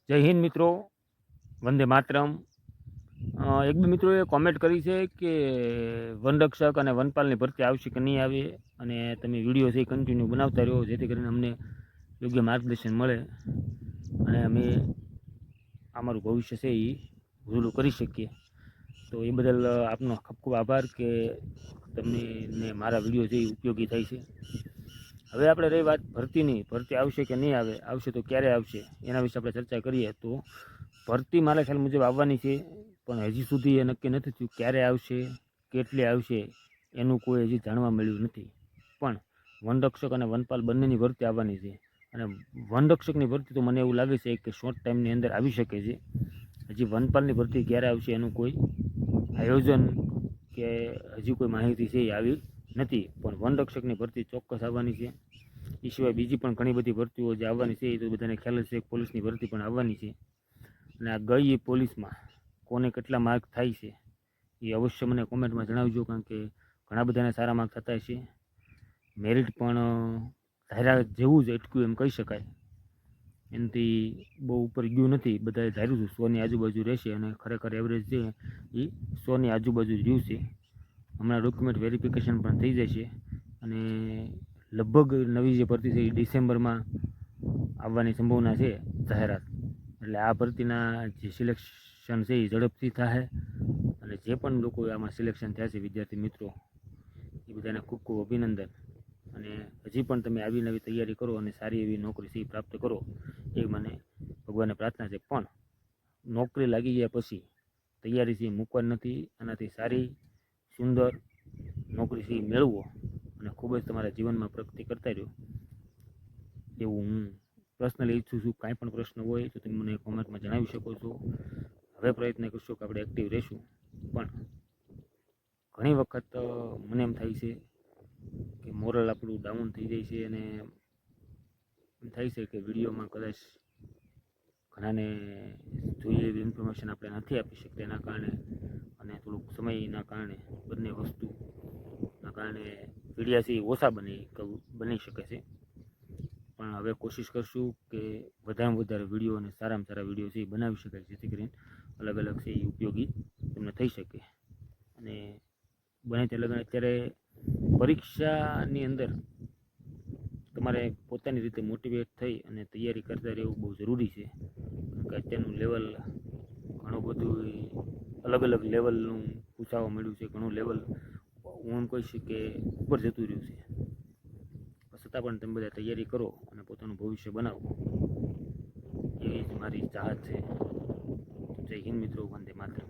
જય હિન્દ મિત્રો, વંદે માતરમ. એક બે મિત્રોએ કોમેન્ટ કરી છે કે વનરક્ષક અને વનપાલની ભરતી આવશે કે નહીં આવે, અને તમે વિડીયો છે કન્ટિન્યુ બનાવતા રહો જેથી કરીને અમને યોગ્ય માર્ગદર્શન મળે અને અમે અમારું ભવિષ્ય છે એ ઉજળું કરી શકીએ. તો એ બદલ આપનો ખૂબ ખૂબ આભાર કે તમને મારા વિડીયો છે એ ઉપયોગી થાય છે. હવે આપણે રહી વાત ભરતીની, ભરતી આવશે કે નહીં આવે, આવશે તો ક્યારે આવશે, એના વિશે આપણે ચર્ચા કરીએ. તો ભરતી મારા ખ્યાલ મુજબ આવવાની છે, પણ હજી સુધી એ નક્કી નથી થયું ક્યારે આવશે, કેટલી આવશે, એનું કોઈ હજી જાણવા મળ્યું નથી. પણ વનરક્ષક અને વનપાલ બંનેની ભરતી આવવાની છે, અને વનરક્ષકની ભરતી તો મને એવું લાગે છે કે શોર્ટ ટાઈમની અંદર આવી શકે છે. હજી વનપાલની ભરતી ક્યારે આવશે એનું કોઈ આયોજન કે હજી કોઈ માહિતી છે એ આવી નથી, પણ વનરક્ષકની ભરતી ચોક્કસ આવવાની છે. એ સિવાય બીજી પણ ઘણી બધી ભરતીઓ જે આવવાની છે એ તો બધાને ખ્યાલ જ છે. પોલીસની ભરતી પણ આવવાની છે, અને આ ગઈ એ પોલીસમાં કોને કેટલા માર્ક થાય છે એ અવશ્ય મને કોમેન્ટમાં જણાવજો, કારણ કે ઘણા બધાને સારા માર્ક થતા છે. મેરિટ પણ ધાર્યા જેવું જ અટક્યું એમ કહી શકાય, એનાથી બહુ ઉપર ગયું નથી. બધાએ ધાર્યું હતું 100ની આજુબાજુ રહેશે, અને ખરેખર એવરેજ છે એ 100ની આજુબાજુ રહ્યું છે. હમણાં ડોક્યુમેન્ટ વેરિફિકેશન પણ થઈ જશે, અને લગભગ નવી જે ભરતી છે એ ડિસેમ્બરમાં આવવાની સંભાવના છે જાહેરાત. એટલે આ ભરતીના જે સિલેક્શન છે એ ઝડપથી થશે, અને જે પણ લોકો આમાં સિલેક્શન થયા છે વિદ્યાર્થી મિત્રો, એ બધાને ખૂબ ખૂબ અભિનંદન. અને હજી પણ તમે આવી નવી તૈયારી કરો અને સારી એવી નોકરી છે પ્રાપ્ત કરો, એ મને ભગવાનને પ્રાર્થના છે. પણ નોકરી લાગી ગયા પછી તૈયારી છે મૂકવાની નથી. આનાથી સારી સુંદર નોકરી છે મેળવો, અને ખૂબ જ તમારા જીવનમાં પ્રગતિ કરતા રહ્યો, એવું હું પર્સનલી ઈચ્છું છું. કાંઈ પણ પ્રશ્ન હોય તો તમે મને કોમેન્ટમાં જણાવી શકો છો. હવે પ્રયત્ન કરશું કે આપણે એક્ટિવ રહીશું, પણ ઘણી વખત મને એમ થાય છે કે મોરલ આપણું ડાઉન થઈ જાય છે, અને એમ થાય છે કે વિડીયોમાં કદાચ ઘણાને જોઈએ એવી ઇન્ફોર્મેશન આપણે નથી આપી શકતા, એના કારણે અને થોડુંક સમયના કારણે બંને વસ્તુના કારણે વિડીયા છે ઓછા બની શકે છે. પણ હવે કોશિશ કરશું કે વધારેમાં વધારે વિડીયો અને સારામાં સારા વિડીયો છે એ બનાવી શકાય, જેથી કરીને અલગ અલગ છે એ ઉપયોગી તમને થઈ શકે. અને બને તે લગન અત્યારે પરીક્ષાની અંદર તમારે પોતાની રીતે મોટિવેટ થઈ અને તૈયારી કરતા રહેવું બહુ જરૂરી છે, કારણ કે અત્યારનું લેવલ ઘણું બધું અલગ અલગ લેવલનું પૂછાવા મળ્યું છે. ઘણું લેવલ હું એમ કહીશ કે ઉપર જતું રહ્યું છે. છતાં પણ તમે બધા તૈયારી કરો અને પોતાનું ભવિષ્ય બનાવો, એવી જ મારી ચાહત છે. જય હિન્દ મિત્રો, વંદે માતરમ.